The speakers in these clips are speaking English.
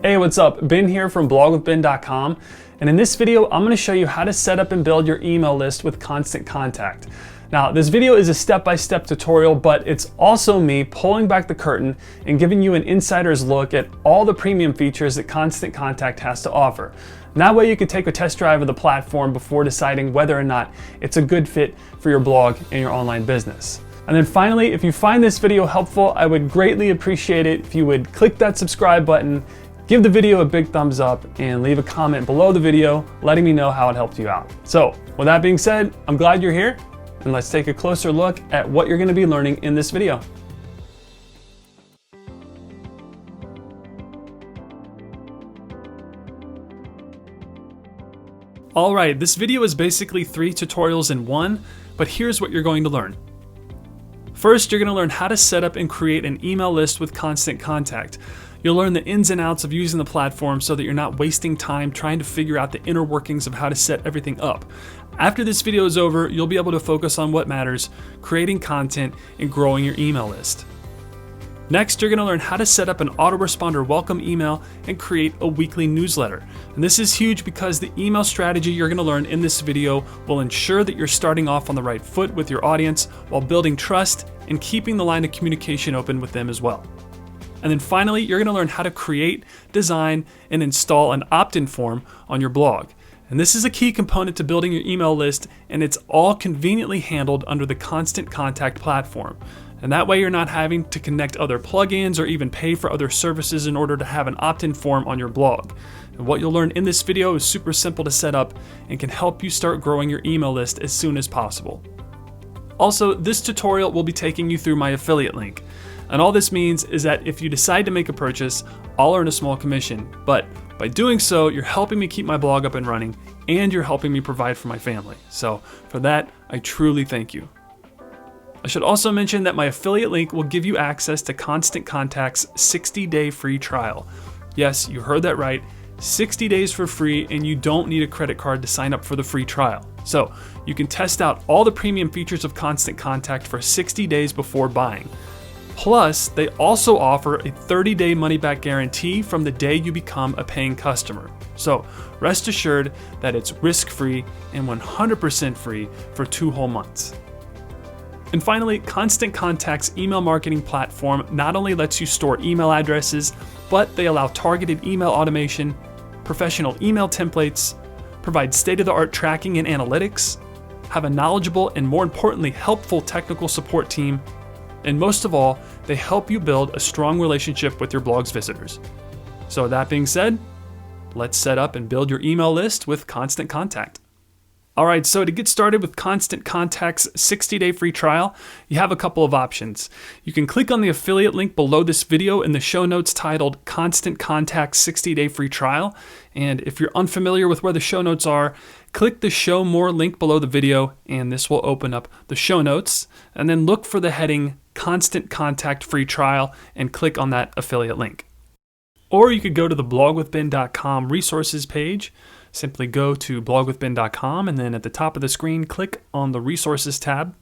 Hey, what's up? Ben here from blogwithben.com, and in this video I'm going to show you how to set up and build your email list with Constant Contact. Now, this video is a step-by-step tutorial, but it's also me pulling back the curtain and giving you an insider's look at all the premium features that Constant Contact has to offer. And that way you can take a test drive of the platform before deciding whether or not it's a good fit for your blog and your online business. And then finally, if you find this video helpful, I would greatly appreciate it if you would click that subscribe button, give the video a big thumbs up, and leave a comment below the video letting me know how it helped you out. So with that being said, I'm glad you're here, and let's take a closer look at what you're going to be learning in this video. All right, this video is basically 3 tutorials in one, but here's what you're going to learn. First, you're going to learn how to set up and create an email list with Constant Contact. You'll learn the ins and outs of using the platform so that you're not wasting time trying to figure out the inner workings of how to set everything up. After this video is over, you'll be able to focus on what matters, creating content and growing your email list. Next, you're going to learn how to set up an autoresponder welcome email and create a weekly newsletter. And this is huge because the email strategy you're going to learn in this video will ensure that you're starting off on the right foot with your audience while building trust and keeping the line of communication open with them as well. And then finally, you're going to learn how to create, design, and install an opt-in form on your blog. And this is a key component to building your email list, and it's all conveniently handled under the Constant Contact platform. And that way you're not having to connect other plugins or even pay for other services in order to have an opt-in form on your blog. And what you'll learn in this video is super simple to set up and can help you start growing your email list as soon as possible. Also, this tutorial will be taking you through my affiliate link. And all this means is that if you decide to make a purchase, I'll earn a small commission. But by doing so, you're helping me keep my blog up and running, and you're helping me provide for my family. So for that, I truly thank you. I should also mention that my affiliate link will give you access to Constant Contact's 60-day free trial. Yes, you heard that right, 60 days for free, and you don't need a credit card to sign up for the free trial. So you can test out all the premium features of Constant Contact for 60 days before buying. Plus, they also offer a 30-day money-back guarantee from the day you become a paying customer. So rest assured that it's risk-free and 100% free for 2 whole months. And finally, Constant Contact's email marketing platform not only lets you store email addresses, but they allow targeted email automation, professional email templates, provide state-of-the-art tracking and analytics, have a knowledgeable and more importantly helpful technical support team, and most of all, they help you build a strong relationship with your blog's visitors. So with that being said, let's set up and build your email list with Constant Contact. All right, so to get started with Constant Contact's 60-day free trial, you have a couple of options. You can click on the affiliate link below this video in the show notes titled Constant Contact 60-day free trial. And if you're unfamiliar with where the show notes are, click the show more link below the video, and this will open up the show notes. And then look for the heading Constant Contact free trial and click on that affiliate link. Or you could go to the blogwithben.com resources page. Simply go to blogwithben.com and then at the top of the screen, click on the resources tab.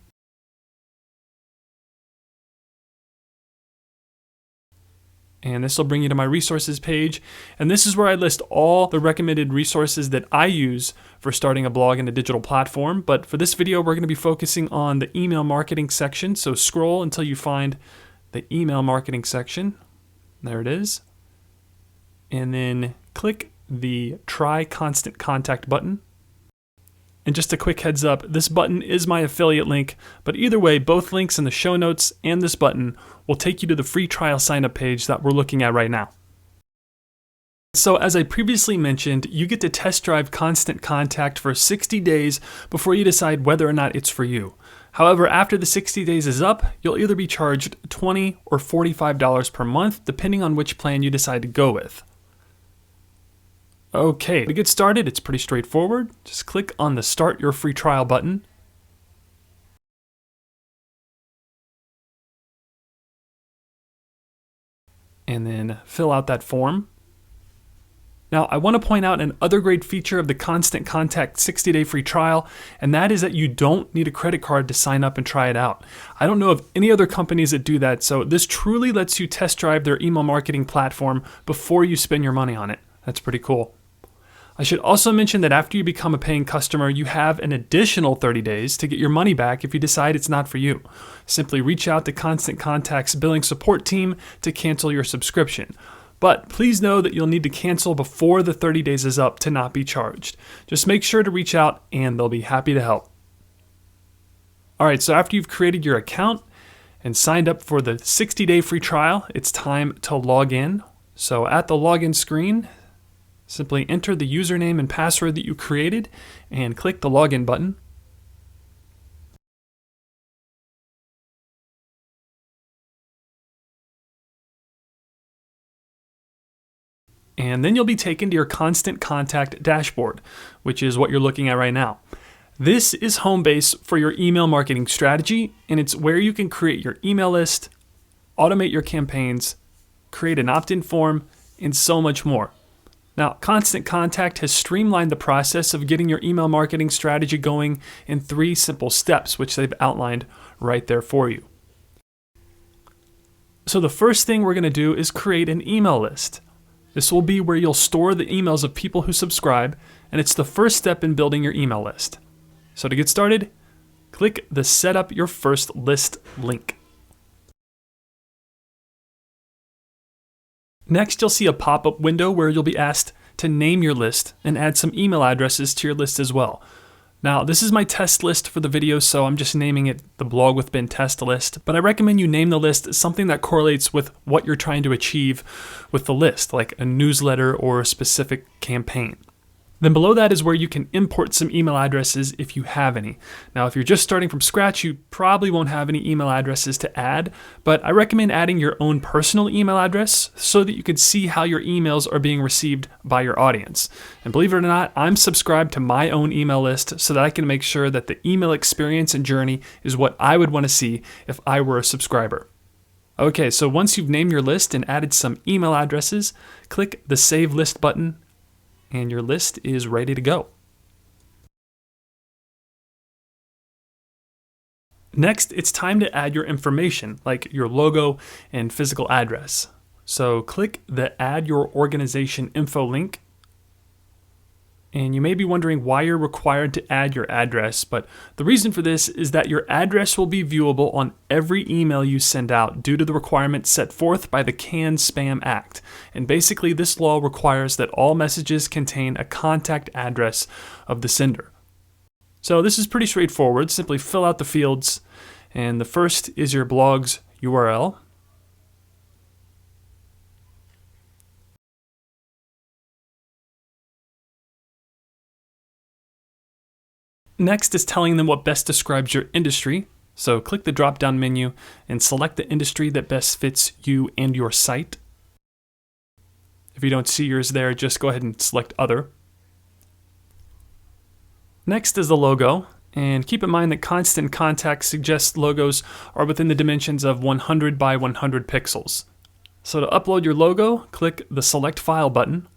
And this will bring you to my resources page. And this is where I list all the recommended resources that I use for starting a blog in a digital platform. But for this video, we're going to be focusing on the email marketing section. So scroll until you find the email marketing section. There it is. And then click the Try Constant Contact button. And just a quick heads up, this button is my affiliate link, but either way, both links in the show notes and this button will take you to the free trial sign-up page that we're looking at right now. So as I previously mentioned, you get to test drive Constant Contact for 60 days before you decide whether or not it's for you. However, after the 60 days is up, you'll either be charged $20 or $45 per month, depending on which plan you decide to go with. Okay, to get started, it's pretty straightforward. Just click on the Start Your Free Trial button. And then fill out that form. Now, I want to point out another great feature of the Constant Contact 60-day free trial, and that is that you don't need a credit card to sign up and try it out. I don't know of any other companies that do that, so this truly lets you test drive their email marketing platform before you spend your money on it. That's pretty cool. I should also mention that after you become a paying customer, you have an additional 30 days to get your money back if you decide it's not for you. Simply reach out to Constant Contact's billing support team to cancel your subscription. But please know that you'll need to cancel before the 30 days is up to not be charged. Just make sure to reach out and they'll be happy to help. Alright, so after you've created your account and signed up for the 60-day free trial, it's time to log in. So at the login screen, simply enter the username and password that you created and click the login button. And then you'll be taken to your Constant Contact dashboard, which is what you're looking at right now. This is home base for your email marketing strategy, and it's where you can create your email list, automate your campaigns, create an opt-in form, and so much more. Now, Constant Contact has streamlined the process of getting your email marketing strategy going in 3 simple steps, which they've outlined right there for you. So the first thing we're going to do is create an email list. This will be where you'll store the emails of people who subscribe, and it's the first step in building your email list. So to get started, click the Set Up Your First List link. Next, you'll see a pop-up window where you'll be asked to name your list and add some email addresses to your list as well. Now, this is my test list for the video, so I'm just naming it the Blog with Ben test list, but I recommend you name the list something that correlates with what you're trying to achieve with the list, like a newsletter or a specific campaign. Then below that is where you can import some email addresses if you have any. Now, if you're just starting from scratch, you probably won't have any email addresses to add, but I recommend adding your own personal email address so that you can see how your emails are being received by your audience. And believe it or not, I'm subscribed to my own email list so that I can make sure that the email experience and journey is what I would want to see if I were a subscriber. Okay, so once you've named your list and added some email addresses, click the Save List button, and your list is ready to go. Next, it's time to add your information, like your logo and physical address. So click the Add Your Organization Info link. And you may be wondering why you're required to add your address, but the reason for this is that your address will be viewable on every email you send out due to the requirements set forth by the CAN-SPAM Act. And basically, this law requires that all messages contain a contact address of the sender. So this is pretty straightforward. Simply fill out the fields, and the first is your blog's URL. Next is telling them what best describes your industry. So click the drop-down menu and select the industry that best fits you and your site. If you don't see yours there, just go ahead and select Other. Next is the logo, and keep in mind that Constant Contact suggests logos are within the dimensions of 100 by 100 pixels. So to upload your logo, click the Select File button.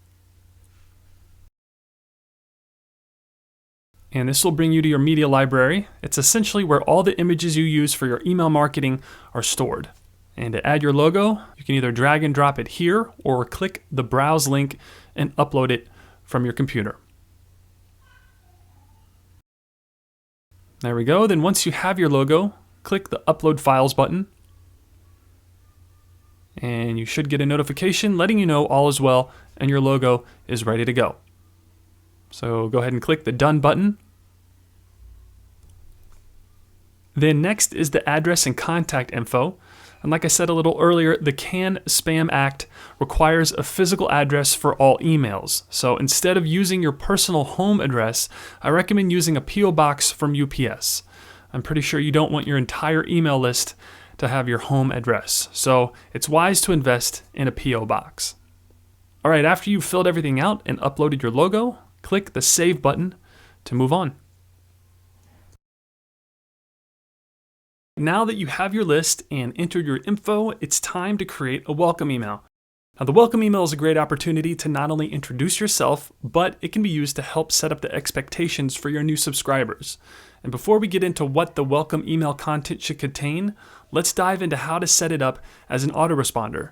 And this will bring you to your media library. It's essentially where all the images you use for your email marketing are stored. And to add your logo, you can either drag and drop it here or click the Browse link and upload it from your computer. There we go. Then once you have your logo, click the Upload Files button. And you should get a notification letting you know all is well and your logo is ready to go. So go ahead and click the Done button. Then next is the address and contact info. And like I said a little earlier, the CAN-SPAM Act requires a physical address for all emails. So instead of using your personal home address, I recommend using a P.O. box from UPS. I'm pretty sure you don't want your entire email list to have your home address. So it's wise to invest in a P.O. box. All right, after you've filled everything out and uploaded your logo, click the Save button to move on. Now that you have your list and entered your info, it's time to create a welcome email. Now, the welcome email is a great opportunity to not only introduce yourself, but it can be used to help set up the expectations for your new subscribers. And before we get into what the welcome email content should contain, let's dive into how to set it up as an autoresponder.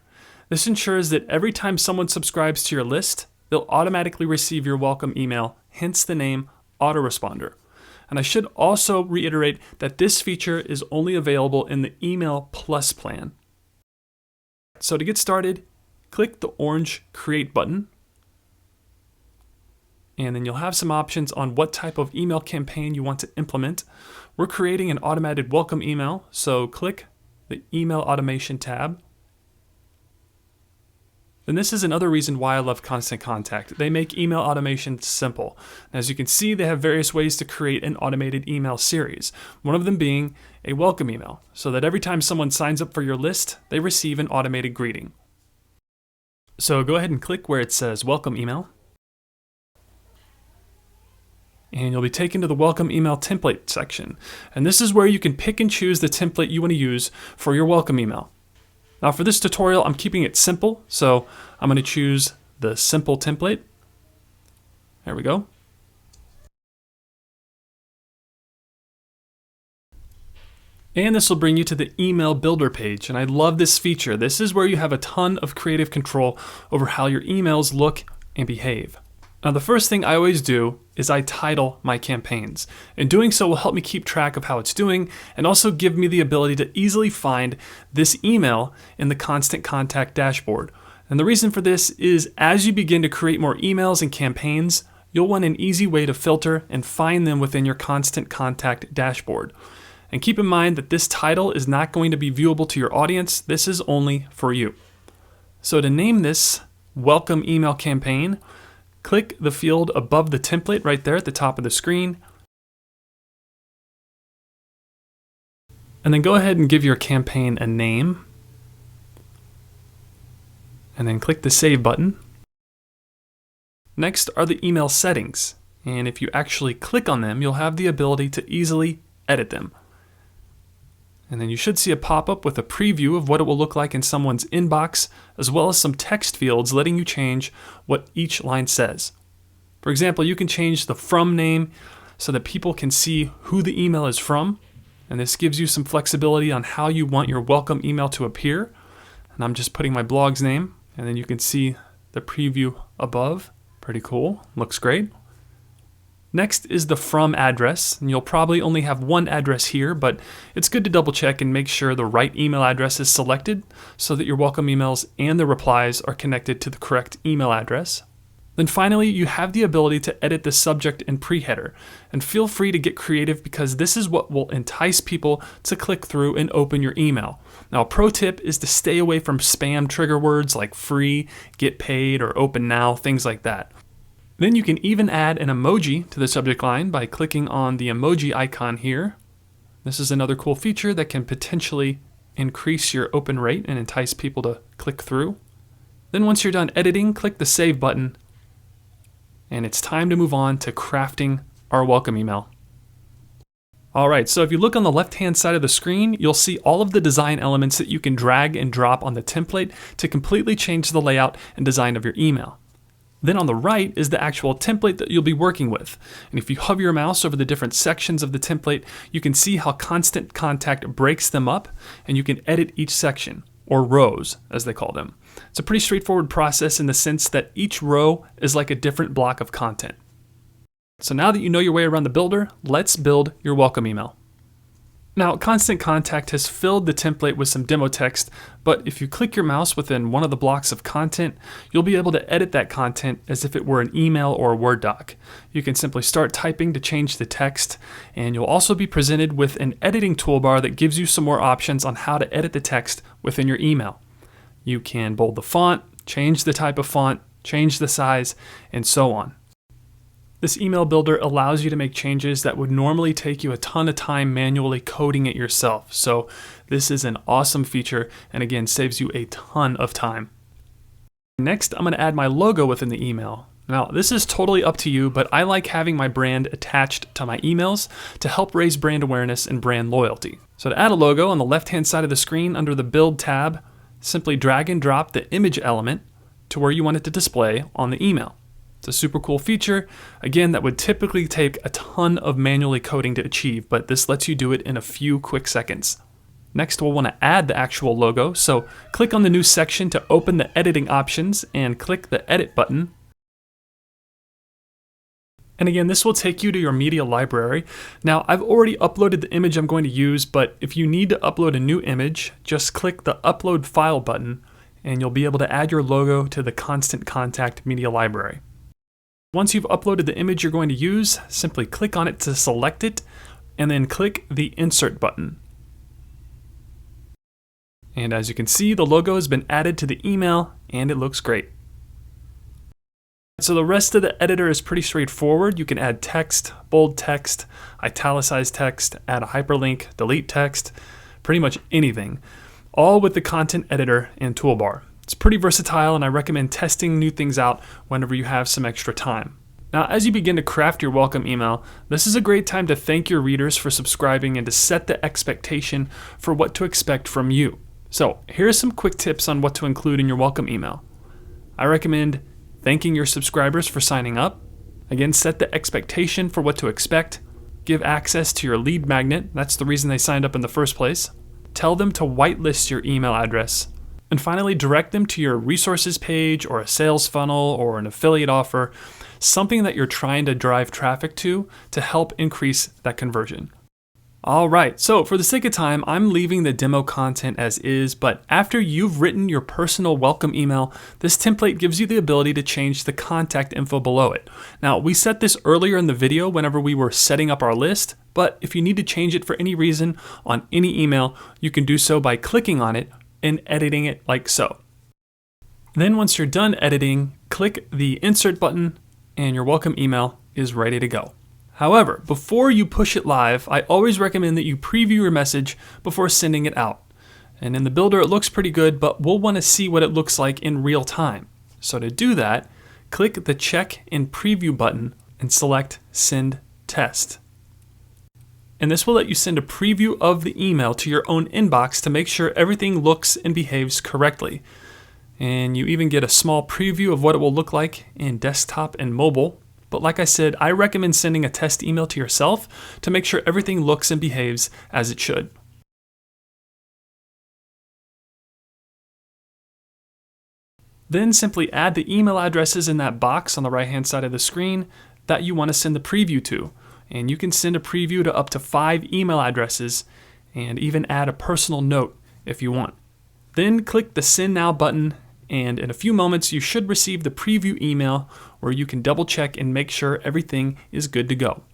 This ensures that every time someone subscribes to your list, they'll automatically receive your welcome email, hence the name autoresponder. And I should also reiterate that this feature is only available in the Email Plus plan. So to get started, click the orange Create button, and then you'll have some options on what type of email campaign you want to implement. We're creating an automated welcome email, so click the Email Automation tab. And this is another reason why I love Constant Contact. They make email automation simple. As you can see, they have various ways to create an automated email series, one of them being a welcome email, so that every time someone signs up for your list, they receive an automated greeting. So go ahead and click where it says welcome email. And you'll be taken to the welcome email template section. And this is where you can pick and choose the template you want to use for your welcome email. Now for this tutorial, I'm keeping it simple, so I'm going to choose the simple template. There we go. And this will bring you to the email builder page, and I love this feature. This is where you have a ton of creative control over how your emails look and behave. Now the first thing I always do is I title my campaigns, and doing so will help me keep track of how it's doing and also give me the ability to easily find this email in the Constant Contact dashboard. And the reason for this is as you begin to create more emails and campaigns, you'll want an easy way to filter and find them within your Constant Contact dashboard. And keep in mind that this title is not going to be viewable to your audience. This is only for you. So to name this welcome email campaign, click the field above the template right there at the top of the screen. And then go ahead and give your campaign a name. And then click the Save button. Next are the email settings. And if you actually click on them, you'll have the ability to easily edit them. And then you should see a pop-up with a preview of what it will look like in someone's inbox, as well as some text fields letting you change what each line says. For example, you can change the from name so that people can see who the email is from. And this gives you some flexibility on how you want your welcome email to appear. And I'm just putting my blog's name, and then you can see the preview above. Pretty cool, looks great. Next is the from address, and you'll probably only have one address here, but it's good to double check and make sure the right email address is selected so that your welcome emails and the replies are connected to the correct email address. Then finally, you have the ability to edit the subject and pre-header, and feel free to get creative because this is what will entice people to click through and open your email. Now, a pro tip is to stay away from spam trigger words like free, get paid, or open now, things like that. Then you can even add an emoji to the subject line by clicking on the emoji icon here. This is another cool feature that can potentially increase your open rate and entice people to click through. Then once you're done editing, click the Save button, and it's time to move on to crafting our welcome email. Alright, so if you look on the left-hand side of the screen, you'll see all of the design elements that you can drag and drop on the template to completely change the layout and design of your email. Then on the right is the actual template that you'll be working with. And if you hover your mouse over the different sections of the template, you can see how Constant Contact breaks them up, and you can edit each section, or rows as they call them. It's a pretty straightforward process in the sense that each row is like a different block of content. So now that you know your way around the builder, let's build your welcome email. Now, Constant Contact has filled the template with some demo text, but if you click your mouse within one of the blocks of content, you'll be able to edit that content as if it were an email or a Word doc. You can simply start typing to change the text, and you'll also be presented with an editing toolbar that gives you some more options on how to edit the text within your email. You can bold the font, change the type of font, change the size, and so on. This email builder allows you to make changes that would normally take you a ton of time manually coding it yourself. So this is an awesome feature, and again, saves you a ton of time. Next, I'm going to add my logo within the email. Now, this is totally up to you, but I like having my brand attached to my emails to help raise brand awareness and brand loyalty. So to add a logo on the left-hand side of the screen under the Build tab, simply drag and drop the image element to where you want it to display on the email. It's a super cool feature. Again, that would typically take a ton of manually coding to achieve, but this lets you do it in a few quick seconds. Next, we'll want to add the actual logo, so click on the new section to open the editing options and click the edit button. And again, this will take you to your media library. Now, I've already uploaded the image I'm going to use, but if you need to upload a new image, just click the upload file button and you'll be able to add your logo to the Constant Contact media library. Once you've uploaded the image you're going to use, simply click on it to select it, and then click the Insert button. And as you can see, the logo has been added to the email, and it looks great. So the rest of the editor is pretty straightforward. You can add text, bold text, italicized text, add a hyperlink, delete text, pretty much anything, all with the content editor and toolbar. It's pretty versatile, and I recommend testing new things out whenever you have some extra time. Now, as you begin to craft your welcome email, this is a great time to thank your readers for subscribing and to set the expectation for what to expect from you. So, here are some quick tips on what to include in your welcome email. I recommend thanking your subscribers for signing up. Again, set the expectation for what to expect. Give access to your lead magnet. That's the reason they signed up in the first place. Tell them to whitelist your email address. And finally, direct them to your resources page or a sales funnel or an affiliate offer, something that you're trying to drive traffic to help increase that conversion. All right, so for the sake of time, I'm leaving the demo content as is, but after you've written your personal welcome email, this template gives you the ability to change the contact info below it. Now, we set this earlier in the video whenever we were setting up our list, but if you need to change it for any reason on any email, you can do so by clicking on it and editing it like so. Then once you're done editing, click the Insert button and your welcome email is ready to go. However, before you push it live, I always recommend that you preview your message before sending it out. And in the builder, it looks pretty good, but we'll want to see what it looks like in real time. So to do that, click the Check in Preview button and select Send Test. And this will let you send a preview of the email to your own inbox to make sure everything looks and behaves correctly. And you even get a small preview of what it will look like in desktop and mobile. But like I said, I recommend sending a test email to yourself to make sure everything looks and behaves as it should. Then simply add the email addresses in that box on the right-hand side of the screen that you want to send the preview to. And you can send a preview to up to 5 email addresses and even add a personal note if you want. Then click the Send Now button, and in a few moments you should receive the preview email where you can double check and make sure everything is good to go.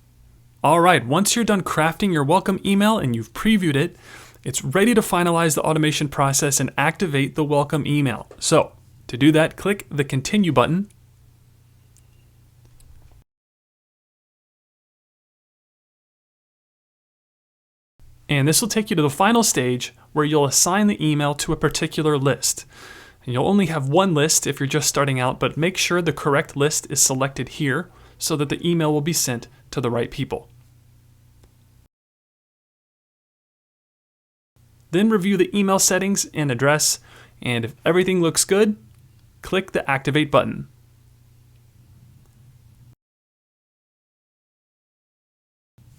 Alright, once you're done crafting your welcome email and you've previewed it, it's ready to finalize the automation process and activate the welcome email. So, to do that, click the Continue button. And this will take you to the final stage where you'll assign the email to a particular list. And you'll only have one list if you're just starting out, but make sure the correct list is selected here so that the email will be sent to the right people. Then review the email settings and address, and if everything looks good, click the Activate button.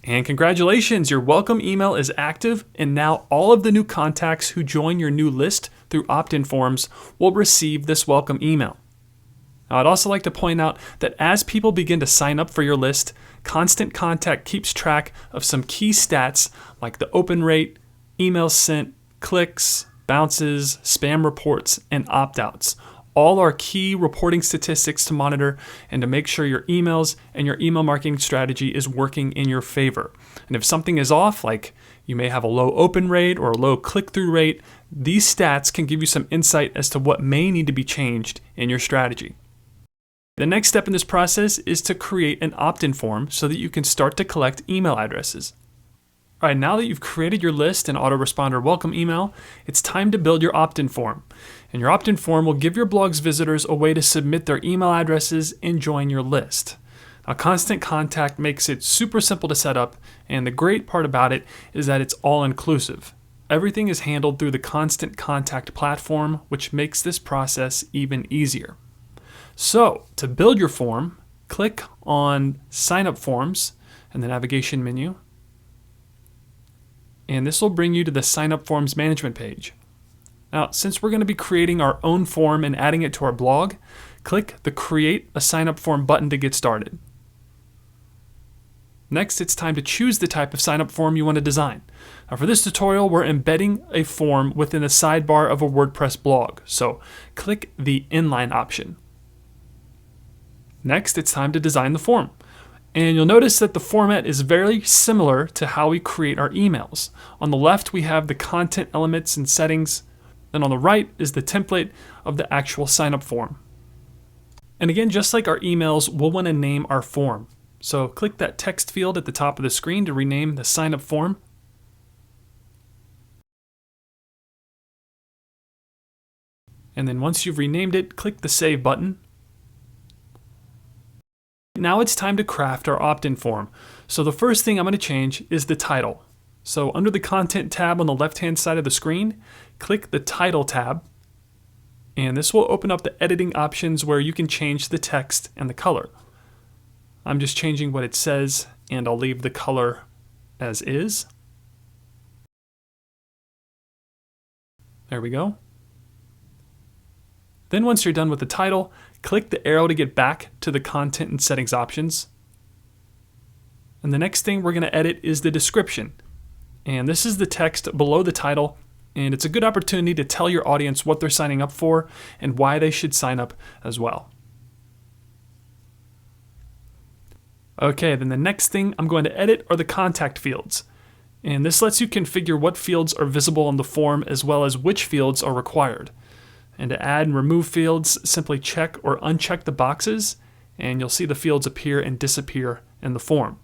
And congratulations, your welcome email is active, and now all of the new contacts who join your new list through Optin Forms will receive this welcome email. Now, I'd also like to point out that as people begin to sign up for your list, Constant Contact keeps track of some key stats like the open rate, emails sent, clicks, bounces, spam reports, and opt-outs. All are key reporting statistics to monitor and to make sure your emails and your email marketing strategy is working in your favor. And if something is off, like you may have a low open rate or a low click-through rate, these stats can give you some insight as to what may need to be changed in your strategy. The next step in this process is to create an opt-in form so that you can start to collect email addresses. All right, now that you've created your list and autoresponder welcome email, it's time to build your opt-in form. And your opt-in form will give your blog's visitors a way to submit their email addresses and join your list. Now, Constant Contact makes it super simple to set up, and the great part about it is that it's all-inclusive. Everything is handled through the Constant Contact platform, which makes this process even easier. So to build your form, click on Sign Up Forms in the navigation menu. And this will bring you to the Sign Up Forms management page. Now, since we're going to be creating our own form and adding it to our blog, click the Create a Sign Up Form button to get started. Next, it's time to choose the type of sign-up form you want to design. Now, for this tutorial, we're embedding a form within the sidebar of a WordPress blog, so click the Inline option. Next, it's time to design the form. And you'll notice that the format is very similar to how we create our emails. On the left, we have the content elements and settings, and on the right is the template of the actual sign-up form. And again, just like our emails, we'll want to name our form. So click that text field at the top of the screen to rename the sign-up form. And then once you've renamed it, click the Save button. Now it's time to craft our opt-in form. So the first thing I'm going to change is the title. So under the Content tab on the left-hand side of the screen, click the Title tab. And this will open up the editing options where you can change the text and the color. I'm just changing what it says, and I'll leave the color as is. There we go. Then once you're done with the title, click the arrow to get back to the content and settings options. And the next thing we're going to edit is the description. And this is the text below the title, and it's a good opportunity to tell your audience what they're signing up for and why they should sign up as well. Okay, then the next thing I'm going to edit are the contact fields. And this lets you configure what fields are visible on the form as well as which fields are required. And to add and remove fields, simply check or uncheck the boxes, and you'll see the fields appear and disappear in the form.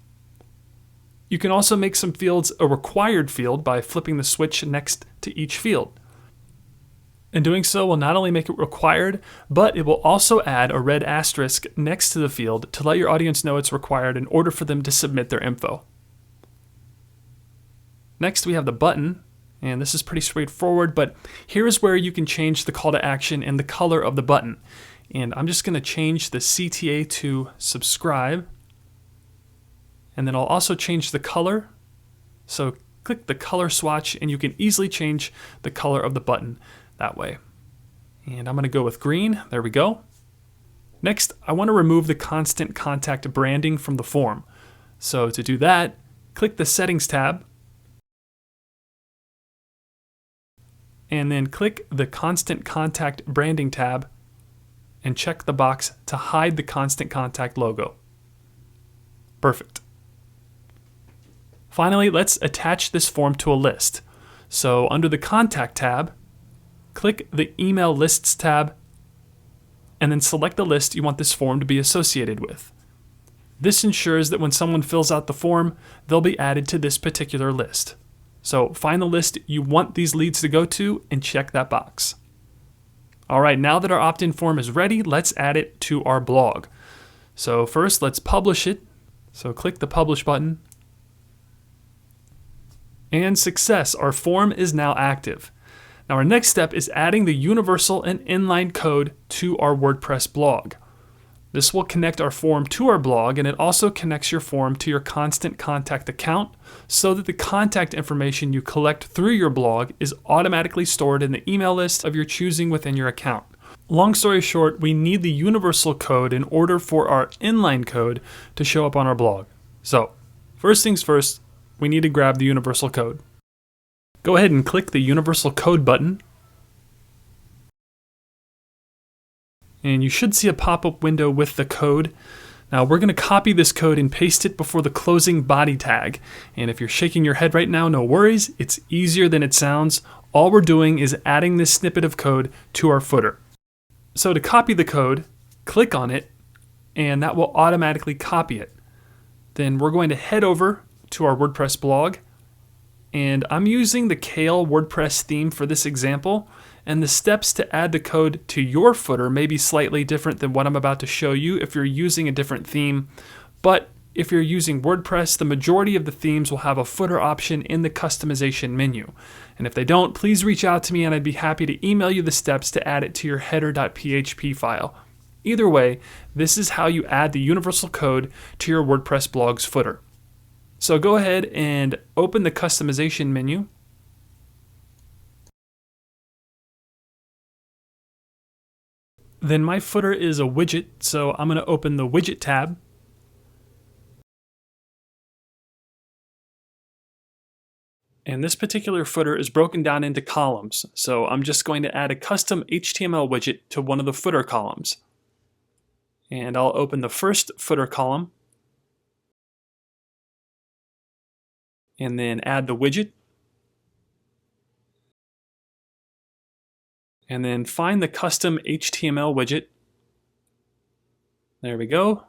You can also make some fields a required field by flipping the switch next to each field. And doing so will not only make it required, but it will also add a red asterisk next to the field to let your audience know it's required in order for them to submit their info. Next, we have the button, and this is pretty straightforward, but here is where you can change the call to action and the color of the button. And I'm just going to change the CTA to subscribe, and then I'll also change the color. So click the color swatch, and you can easily change the color of the button that way. And I'm going to go with green. There we go. Next, I want to remove the constant contact branding from the form. So to do that, click the Settings tab, and then click the Constant Contact Branding tab and check the box to hide the Constant Contact logo. Perfect. Finally, let's attach this form to a list. So under the Contact tab, click the Email Lists tab, and then select the list you want this form to be associated with. This ensures that when someone fills out the form, they'll be added to this particular list. So find the list you want these leads to go to and check that box. All right, now that our opt-in form is ready, let's add it to our blog. So first, let's publish it. So click the Publish button. And success, our form is now active. Now our next step is adding the universal and inline code to our WordPress blog. This will connect our form to our blog, and it also connects your form to your Constant Contact account so that the contact information you collect through your blog is automatically stored in the email list of your choosing within your account. Long story short, we need the universal code in order for our inline code to show up on our blog. So first things first, we need to grab the universal code. Go ahead and click the Universal Code button. And you should see a pop-up window with the code. Now we're going to copy this code and paste it before the closing body tag. And if you're shaking your head right now, no worries. It's easier than it sounds. All we're doing is adding this snippet of code to our footer. So to copy the code, click on it, and that will automatically copy it. Then we're going to head over to our WordPress blog. And I'm using the Kale WordPress theme for this example, and the steps to add the code to your footer may be slightly different than what I'm about to show you if you're using a different theme. But if you're using WordPress, the majority of the themes will have a footer option in the customization menu. And if they don't, please reach out to me and I'd be happy to email you the steps to add it to your header.php file. Either way, this is how you add the universal code to your WordPress blog's footer. So go ahead and open the customization menu. Then my footer is a widget, so I'm going to open the widget tab. And this particular footer is broken down into columns, so I'm just going to add a custom HTML widget to one of the footer columns. And I'll open the first footer column, and then add the widget. And then find the custom HTML widget. There we go.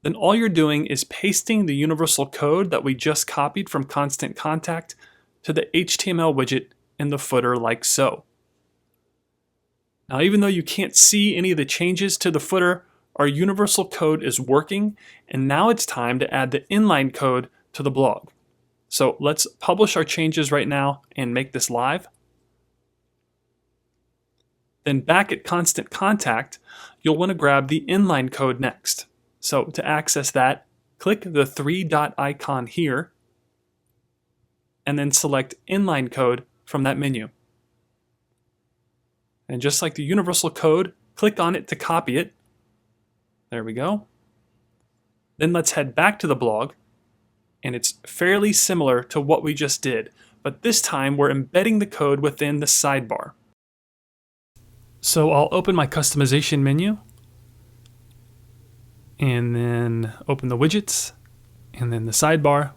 Then all you're doing is pasting the universal code that we just copied from Constant Contact to the HTML widget in the footer like so. Now, even though you can't see any of the changes to the footer, our universal code is working, and now it's time to add the inline code to the blog. So let's publish our changes right now and make this live. Then back at Constant Contact, you'll want to grab the inline code next. So to access that, click the three-dot icon here, and then select inline code from that menu. And just like the universal code, click on it to copy it. There we go. Then let's head back to the blog, and it's fairly similar to what we just did, but this time we're embedding the code within the sidebar. So I'll open my customization menu, and then open the widgets, and then the sidebar.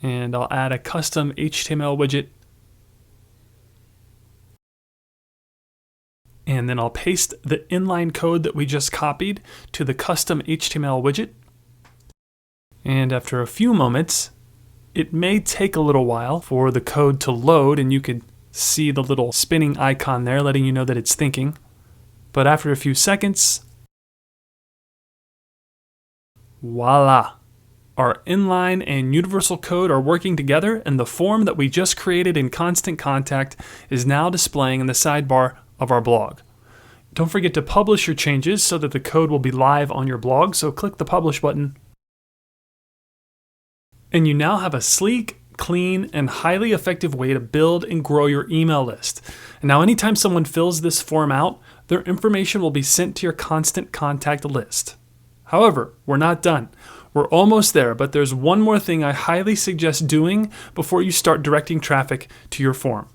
And I'll add a custom HTML widget. And then I'll paste the inline code that we just copied to the custom HTML widget. And after a few moments, it may take a little while for the code to load, and you could see the little spinning icon there letting you know that it's thinking. But after a few seconds, voila! Our inline and universal code are working together, and the form that we just created in Constant Contact is now displaying in the sidebar of our blog. Don't forget to publish your changes so that the code will be live on your blog, so click the publish button. And you now have a sleek, clean, and highly effective way to build and grow your email list. And now anytime someone fills this form out, their information will be sent to your Constant Contact list. However, we're not done. We're almost there, but there's one more thing I highly suggest doing before you start directing traffic to your form.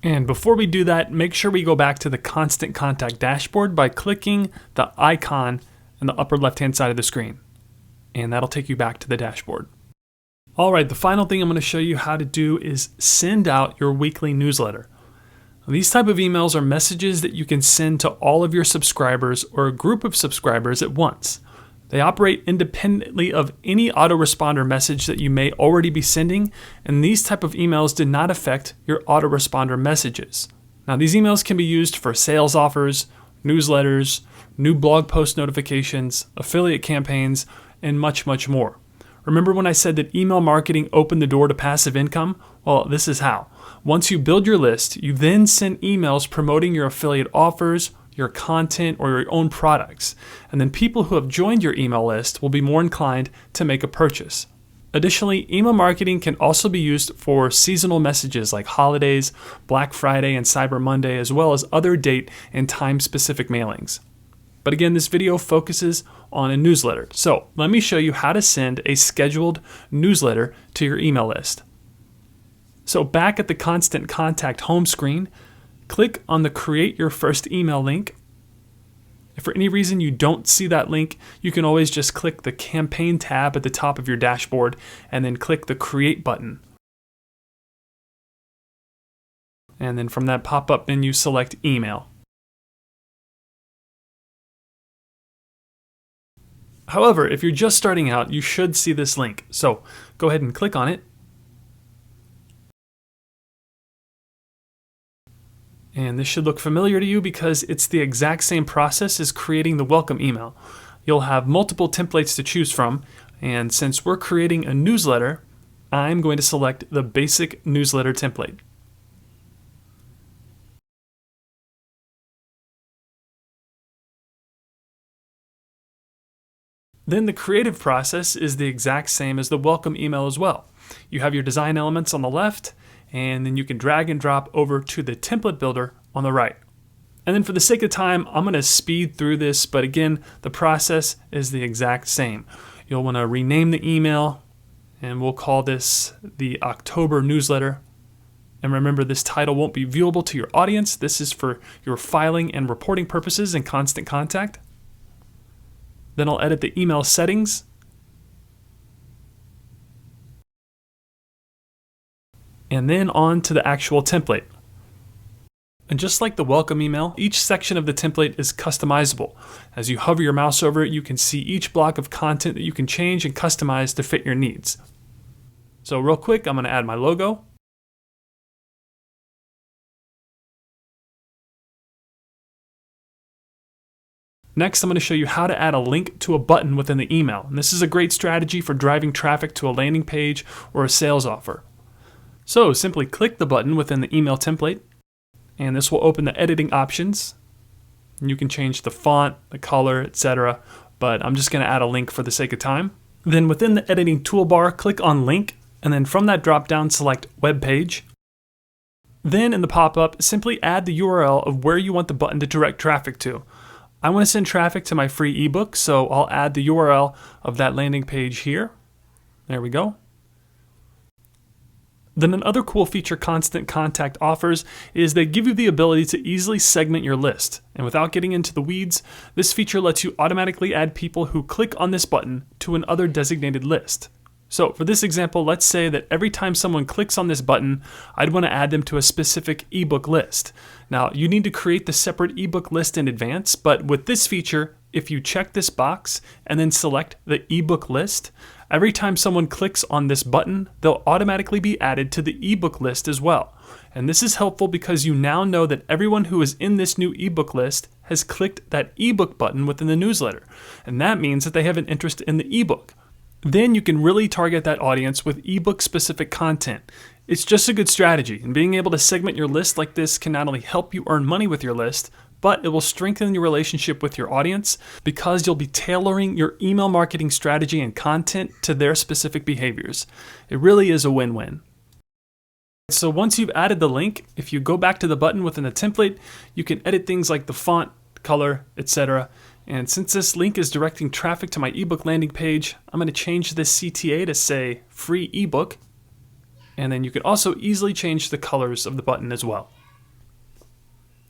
And before we do that, make sure we go back to the Constant Contact dashboard by clicking the icon in the upper left-hand side of the screen. And that'll take you back to the dashboard. All right, the final thing I'm going to show you how to do is send out your weekly newsletter. These type of emails are messages that you can send to all of your subscribers or a group of subscribers at once. They operate independently of any autoresponder message that you may already be sending, and these type of emails do not affect your autoresponder messages. Now, these emails can be used for sales offers, newsletters, new blog post notifications, affiliate campaigns, and much, much more. Remember when I said that email marketing opened the door to passive income? Well, this is how. Once you build your list, you then send emails promoting your affiliate offers, your content, or your own products. And then people who have joined your email list will be more inclined to make a purchase. Additionally, email marketing can also be used for seasonal messages like holidays, Black Friday, and Cyber Monday, as well as other date and time-specific mailings. But again, this video focuses on a newsletter. So let me show you how to send a scheduled newsletter to your email list. So back at the Constant Contact home screen, click on the Create Your First Email link. If for any reason you don't see that link, you can always just click the Campaign tab at the top of your dashboard and then click the Create button. And then from that pop-up menu, select Email. However, if you're just starting out, you should see this link. So go ahead and click on it. And this should look familiar to you because it's the exact same process as creating the welcome email. You'll have multiple templates to choose from, and since we're creating a newsletter, I'm going to select the basic newsletter template. Then the creative process is the exact same as the welcome email as well. You have your design elements on the left, and then you can drag and drop over to the template builder on the right. And then for the sake of time, I'm going to speed through this, but again, the process is the exact same. You'll want to rename the email, and we'll call this the October newsletter. And remember, this title won't be viewable to your audience. This is for your filing and reporting purposes in Constant Contact. Then I'll edit the email settings. And then on to the actual template. And just like the welcome email, each section of the template is customizable. As you hover your mouse over it, you can see each block of content that you can change and customize to fit your needs. So real quick, I'm going to add my logo. Next, I'm going to show you how to add a link to a button within the email. And this is a great strategy for driving traffic to a landing page or a sales offer. So simply click the button within the email template, and this will open the editing options. You can change the font, the color, etc. But I'm just going to add a link for the sake of time. Then within the editing toolbar, click on link, and then from that drop down, select web page. Then in the pop-up, simply add the URL of where you want the button to direct traffic to. I want to send traffic to my free ebook, so I'll add the URL of that landing page here. There we go. Then another cool feature Constant Contact offers is they give you the ability to easily segment your list. And without getting into the weeds, this feature lets you automatically add people who click on this button to an other designated list. So for this example, let's say that every time someone clicks on this button, I'd want to add them to a specific ebook list. Now, you need to create the separate ebook list in advance, but with this feature, if you check this box and then select the ebook list, every time someone clicks on this button, they'll automatically be added to the ebook list as well. And this is helpful because you now know that everyone who is in this new ebook list has clicked that ebook button within the newsletter. And that means that they have an interest in the ebook. Then you can really target that audience with ebook specific content. It's just a good strategy, and being able to segment your list like this can not only help you earn money with your list, but it will strengthen your relationship with your audience because you'll be tailoring your email marketing strategy and content to their specific behaviors. It really is a win-win. So once you've added the link, if you go back to the button within the template, you can edit things like the font, color, etc. And since this link is directing traffic to my ebook landing page, I'm going to change this CTA to say free ebook. And then you can also easily change the colors of the button as well.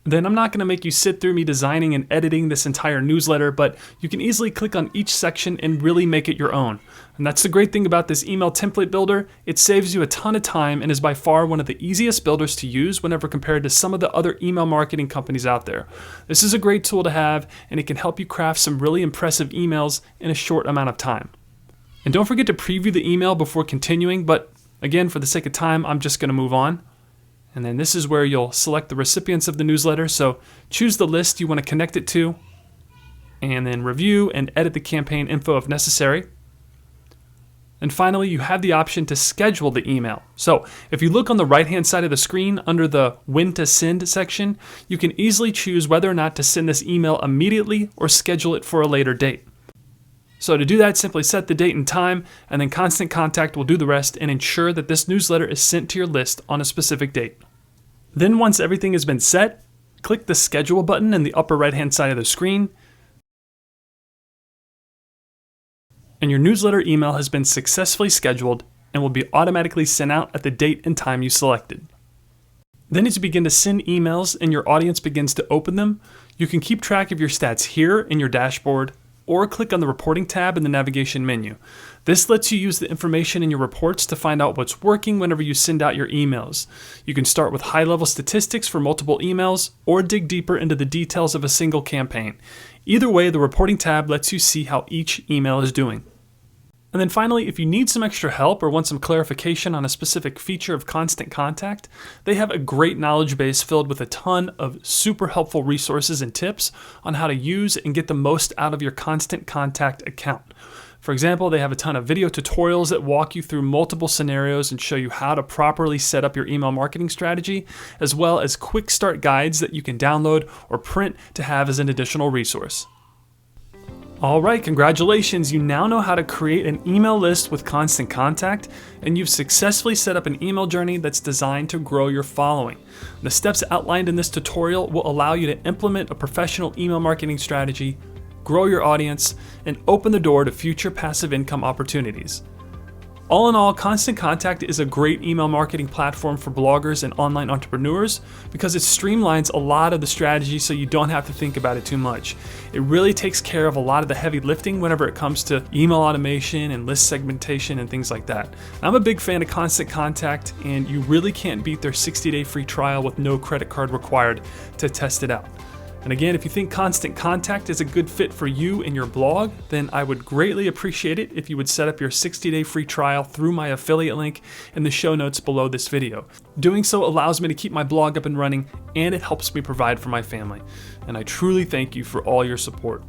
Then I'm not going to make you sit through me designing and editing this entire newsletter, but you can easily click on each section and really make it your own. And that's the great thing about this email template builder. It saves you a ton of time and is by far one of the easiest builders to use whenever compared to some of the other email marketing companies out there. This is a great tool to have, and it can help you craft some really impressive emails in a short amount of time. And don't forget to preview the email before continuing, but again, for the sake of time, I'm just going to move on. And then this is where you'll select the recipients of the newsletter. So choose the list you want to connect it to, and then review and edit the campaign info if necessary. And finally, you have the option to schedule the email. So if you look on the right-hand side of the screen under the When to Send section, you can easily choose whether or not to send this email immediately or schedule it for a later date. So to do that, simply set the date and time, and then Constant Contact will do the rest and ensure that this newsletter is sent to your list on a specific date. Then once everything has been set, click the Schedule button in the upper right-hand side of the screen, and your newsletter email has been successfully scheduled and will be automatically sent out at the date and time you selected. Then as you begin to send emails and your audience begins to open them, you can keep track of your stats here in your dashboard, or click on the Reporting tab in the navigation menu. This lets you use the information in your reports to find out what's working whenever you send out your emails. You can start with high-level statistics for multiple emails, or dig deeper into the details of a single campaign. Either way, the Reporting tab lets you see how each email is doing. And then finally, if you need some extra help or want some clarification on a specific feature of Constant Contact, they have a great knowledge base filled with a ton of super helpful resources and tips on how to use and get the most out of your Constant Contact account. For example, they have a ton of video tutorials that walk you through multiple scenarios and show you how to properly set up your email marketing strategy, as well as quick start guides that you can download or print to have as an additional resource. All right, congratulations. You now know how to create an email list with Constant Contact, and you've successfully set up an email journey that's designed to grow your following. The steps outlined in this tutorial will allow you to implement a professional email marketing strategy, grow your audience, and open the door to future passive income opportunities. All in all, Constant Contact is a great email marketing platform for bloggers and online entrepreneurs because it streamlines a lot of the strategy so you don't have to think about it too much. It really takes care of a lot of the heavy lifting whenever it comes to email automation and list segmentation and things like that. I'm a big fan of Constant Contact, and you really can't beat their 60-day free trial with no credit card required to test it out. And again, if you think Constant Contact is a good fit for you and your blog, then I would greatly appreciate it if you would set up your 60-day free trial through my affiliate link in the show notes below this video. Doing so allows me to keep my blog up and running, and it helps me provide for my family. And I truly thank you for all your support.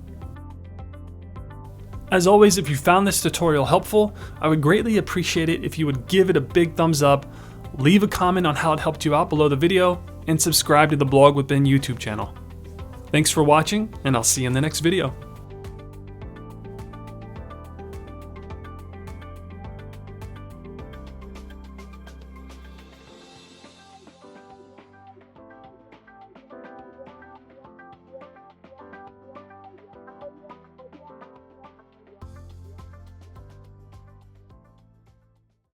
As always, if you found this tutorial helpful, I would greatly appreciate it if you would give it a big thumbs up, leave a comment on how it helped you out below the video, and subscribe to the Blog with Ben YouTube channel. Thanks for watching, and I'll see you in the next video.